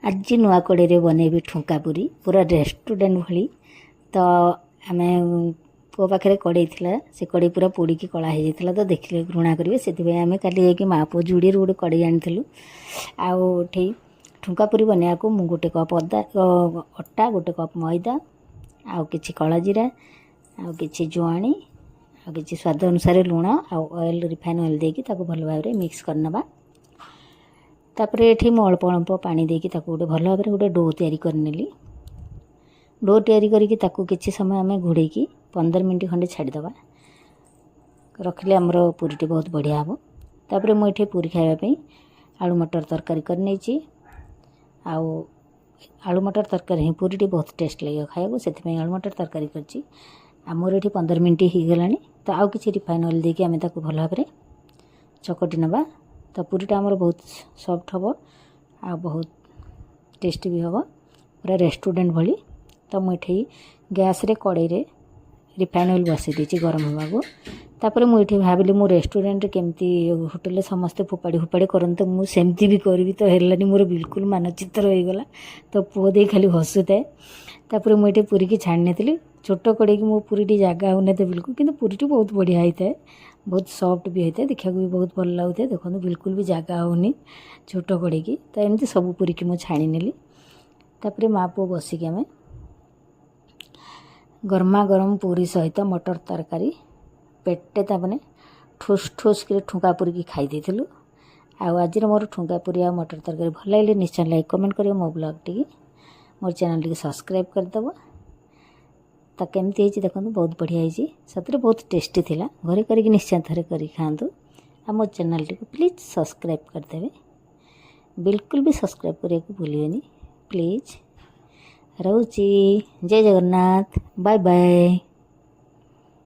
आज नुआ कड़े बनैबी ठुंका पूरी पूरा रेस्टोरेंट भली। तो आम पो पाखे कड़े से कड़े पूरा पोड़ी कला हो जाता तो देखिले घृणा करेंगे से आम का माँ पु जुड़ी गोटे कड़े आनी आठी ठुंका पूरी बनवा को मु गोटे कप अटा गोटे कप मैदा आउ कि कला जीरा आउ कि जुआणी आउ कि स्वाद अनुसार लुण आयल रिफाइन ऑयल देकी भल भाव में मिक्स करनबा। तापर ये मु अल्प अल्प पानी देकी गोटे भल भाव में गोटे डो तैयारी करनेली। डो तैयारी करके किसी समय आम घोड़े 15 मिनट खंडे छाड़ीदबा रखिले आमर पूरीटी बहुत बढ़िया हम। तापर मुझे पूरी खावाई आलू मटर तरकारी कर नहीं आलू मटर तरकारी ही पूरीटी बहुत टेस्ट लगे खाया से आलू मटर तरकारी कर मोर ये 15 मिनट हो गला तो आउ कि रिफाइन ऑयल देकी आम भल भाव में चकटी नवा। तो पूरीटा आमर बहुत सॉफ्ट हम आ बहुत टेस्टी भी हम पूरा रेस्टोरेंट भली। तो मुझे गैस रे कड़े रे रिफाइन ऑयल बसई देती गरम होगा। तापर मुझे भाविली मो रेस्टोरेंट केमती होटेल समस्ते फोपाड़ी फोपाड़ी करते मुझे भी करी तो है मोर बिल्कुल मानचित्र हो गला। तो पुओ दे खाली हसुए तापर मुझे पूरी की छाणी थी छोट कड़े की मो पूरी जगह होना तो बिल्कुल किंतु पूरीटी बहुत बढ़िया होता है बहुत सॉफ्ट भी होता है देखा भी बहुत भल लगुए देखो बिल्कुल भी जगह होनी छोट कड़े की। तो एमती सब पूरी की मुझे छाणी नेली। तापर माँ पुओ बसिक आम गरमा गरम पूरी सहित मटर तरकारी पेटे तापने ठोस ठोस कर ठुंका पूरी की खाई देथिलु। आज मोर ठुंका पूरी आ मटर तरकारी भल लगे निश्चय लाइक कमेंट करियो मो ब्लॉग टी मोर चैनल टी सब्सक्राइब करदेव। तो केमती है देखो बहुत बढ़िया है सतरे बहुत टेस्टी थिला घरे करके निश्चय थे कर खातु आ मो चैनल टी प्लीज सब्सक्राइब करदेवे बिल्कुल भी सब्सक्राइब करने को भूलिए प्लीज। रोची जय जगन्नाथ बाय बाय।